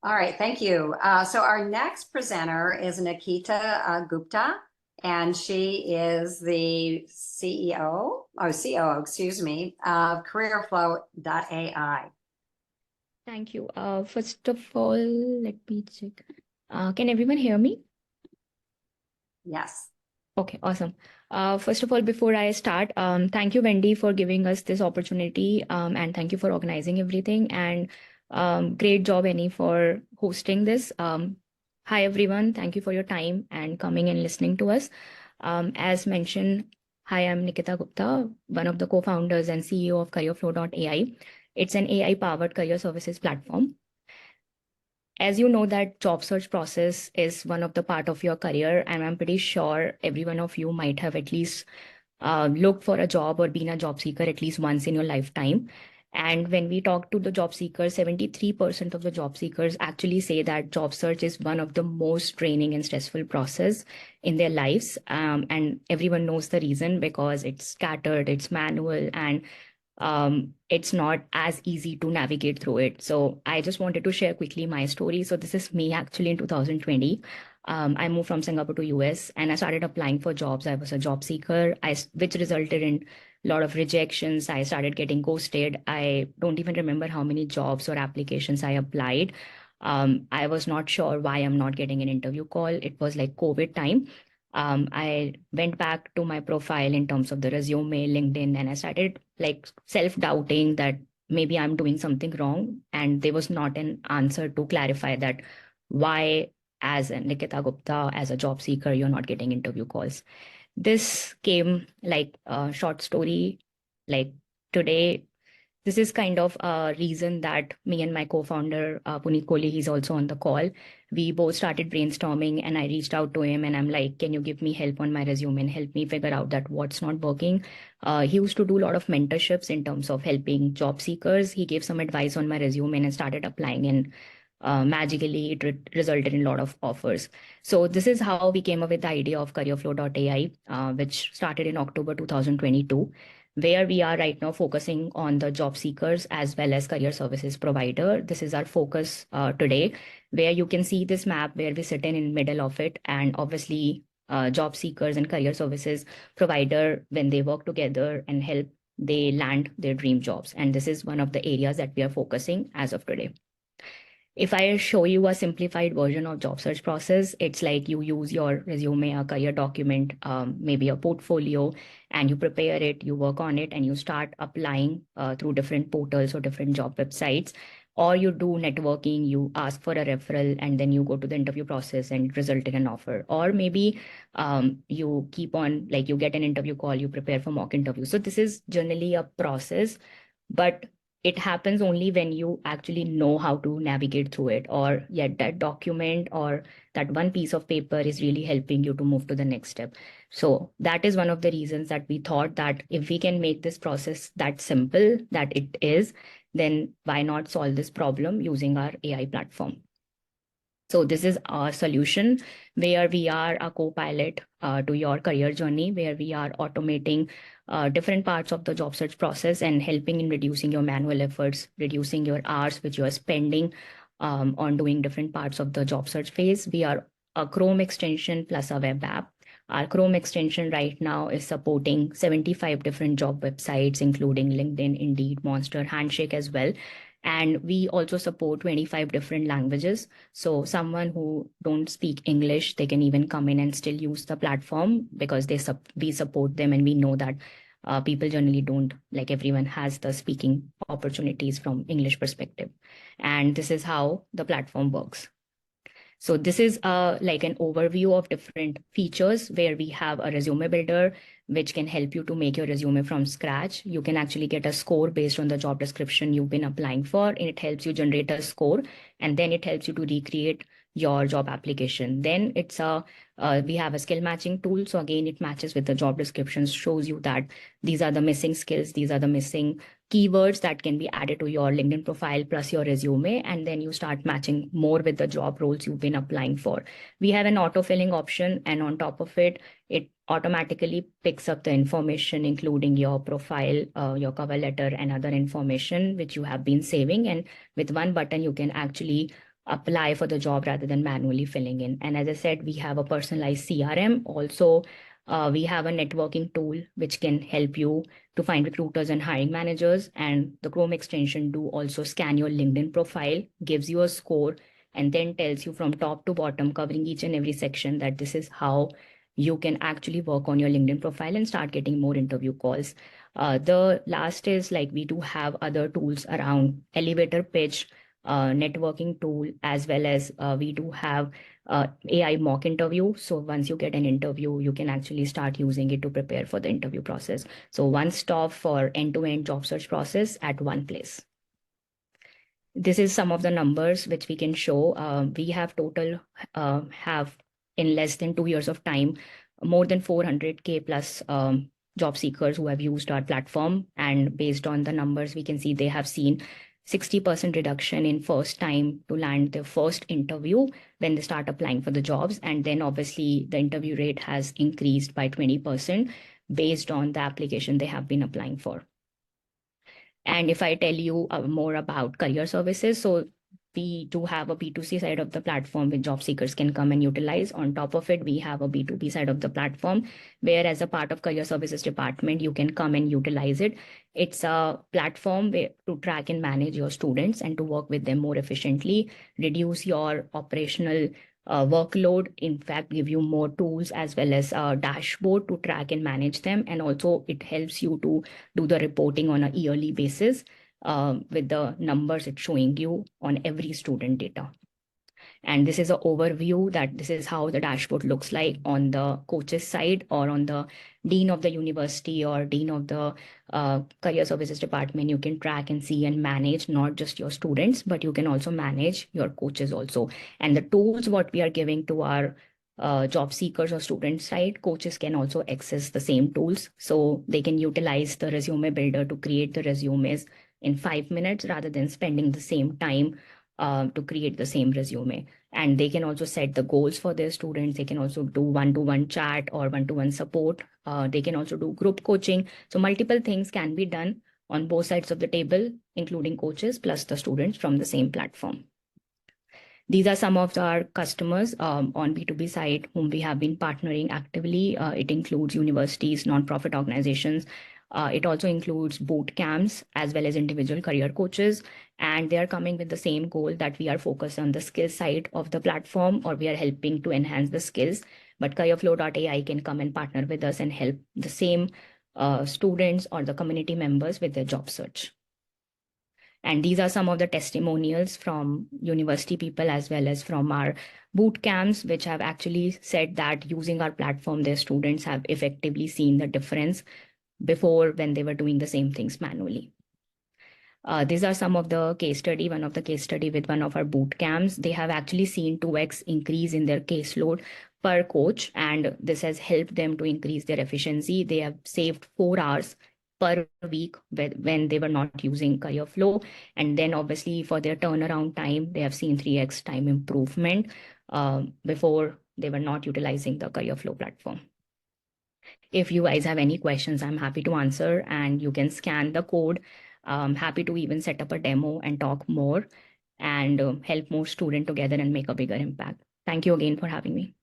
All right, thank you. So our next presenter is Nikita Gupta, and she is the CEO, or COO, excuse me, of CareerFlow.ai. Thank you. First of all, let me check. Can everyone hear me? Yes. Okay, awesome. First of all, before I start, thank you, Wendy, for giving us this opportunity, and thank you for organizing everything. And great job, Annie, for hosting this. Hi, everyone. Thank you for your time and coming and listening to us. As mentioned, hi, I'm Nikita Gupta, one of the co-founders and CEO of CareerFlow.ai. It's an AI-powered career services platform. As you know, that job search process is one of the part of your career, and I'm pretty sure every one of you might have at least looked for a job or been a job seeker at least once in your lifetime. And when we talk to the job seekers, 73% of the job seekers actually say that job search is one of the most draining and stressful process in their lives. And everyone knows the reason, because it's scattered, it's manual, and it's not as easy to navigate through it. So I just wanted to share quickly my story. So this is me actually in 2020. I moved from Singapore to US and I started applying for jobs. I was a job seeker, which resulted in a lot of rejections. I started getting ghosted. I don't even remember how many jobs or applications I applied. I was not sure why I'm not getting an interview call. It was like COVID time. I went back to my profile in terms of the resume, LinkedIn, and I started like self-doubting that maybe I'm doing something wrong. And there was not an answer to clarify that why, as a Nikita Gupta, as a job seeker, you're not getting interview calls. This came like a short story, like today. This is kind of a reason that me and my co-founder, Puneet Kohli, he's also on the call. We both started brainstorming and I reached out to him and I'm like, can you give me help on my resume and help me figure out that what's not working? He used to do a lot of mentorships in terms of helping job seekers. He gave some advice on my resume and I started applying, and magically it resulted in a lot of offers. So this is how we came up with the idea of CareerFlow.ai, which started in October 2022, where we are right now focusing on the job seekers as well as career services provider. This is our focus today, where you can see this map where we sit in middle of it, and obviously job seekers and career services provider, when they work together and help, they land their dream jobs. And this is one of the areas that we are focusing as of today. If I show you a simplified version of job search process, it's like you use your resume, a career document, maybe a portfolio, and you prepare it, you work on it, and you start applying through different portals or different job websites. Or you do networking, you ask for a referral, and then you go to the interview process and result in an offer. Or maybe you keep on, like you get an interview call, you prepare for mock interview. So this is generally a process, but it happens only when you actually know how to navigate through it, or yet that document or that one piece of paper is really helping you to move to the next step. So that is one of the reasons that we thought that if we can make this process that simple that it is, then why not solve this problem using our AI platform? So this is our solution, where we are a co-pilot to your career journey, where we are automating different parts of the job search process and helping in reducing your manual efforts, reducing your hours which you are spending on doing different parts of the job search phase. We are a Chrome extension plus a web app. Our Chrome extension right now is supporting 75 different job websites, including LinkedIn, Indeed, Monster, Handshake as well. And we also support 25 different languages. So someone who don't speak English, they can even come in and still use the platform, because we support them, and we know that people generally don't, like everyone has the speaking opportunities from English perspective. And this is how the platform works. So this is like an overview of different features, where we have a resume builder, which can help you to make your resume from scratch. You can actually get a score based on the job description you've been applying for, and it helps you generate a score, and then it helps you to recreate your job application. Then we have a skill matching tool. So again, it matches with the job descriptions, shows you that these are the missing skills, these are the missing keywords that can be added to your LinkedIn profile plus your resume, and then you start matching more with the job roles you've been applying for. We have an auto-filling option, and on top of it, it automatically picks up the information, including your profile, your cover letter, and other information which you have been saving. And with one button, you can actually apply for the job rather than manually filling in. And as I said, we have a personalized CRM. Also, we have a networking tool which can help you to find recruiters and hiring managers. And the Chrome extension do also scan your LinkedIn profile, gives you a score, and then tells you from top to bottom, covering each and every section, that this is how you can actually work on your LinkedIn profile and start getting more interview calls. The last is like we do have other tools around elevator pitch, networking tool, as well as we do have AI mock interview. So once you get an interview, you can actually start using it to prepare for the interview process. So one stop for end-to-end job search process at one place. This is some of the numbers which we can show. We have total have in less than 2 years of time, more than 400K plus job seekers who have used our platform. And based on the numbers, we can see they have seen 60% reduction in first time to land their first interview when they start applying for the jobs. And then obviously the interview rate has increased by 20% based on the application they have been applying for. And if I tell you more about career services, so we do have a B2C side of the platform which job seekers can come and utilize. On top of it, we have a B2B side of the platform where, as a part of career services department, you can come and utilize it. It's a platform where to track and manage your students and to work with them more efficiently, reduce your operational workload, in fact, give you more tools as well as a dashboard to track and manage them. And also it helps you to do the reporting on a yearly basis with the numbers it's showing you on every student data. And this is an overview that this is how the dashboard looks like on the coach's side, or on the dean of the university or dean of the career services department. You can track and see and manage not just your students, but you can also manage your coaches also. And the tools what we are giving to our job seekers or student side, coaches can also access the same tools. So they can utilize the resume builder to create the resumes in 5 minutes rather than spending the same time to create the same resume. And they can also set the goals for their students. They can also do one-to-one chat or one-to-one support. They can also do group coaching. So multiple things can be done on both sides of the table, including coaches plus the students from the same platform. These are some of our customers on B2B side whom we have been partnering actively. It includes universities, nonprofit organizations. It also includes boot camps as well as individual career coaches. And they are coming with the same goal that we are focused on the skill side of the platform, or we are helping to enhance the skills. But careerflow.ai can come and partner with us and help the same students or the community members with their job search. And these are some of the testimonials from university people as well as from our boot camps, which have actually said that using our platform, their students have effectively seen the difference before when they were doing the same things manually. These are some of the case study. One of the case study with one of our boot camps, they have actually seen 2x increase in their caseload per coach, and this has helped them to increase their efficiency. They have saved 4 hours per week when they were not using CareerFlow. And then obviously for their turnaround time, they have seen 3x time improvement before they were not utilizing the CareerFlow platform. If you guys have any questions, I'm happy to answer, and you can scan the code. I'm happy to even set up a demo and talk more and help more students together and make a bigger impact. Thank you again for having me.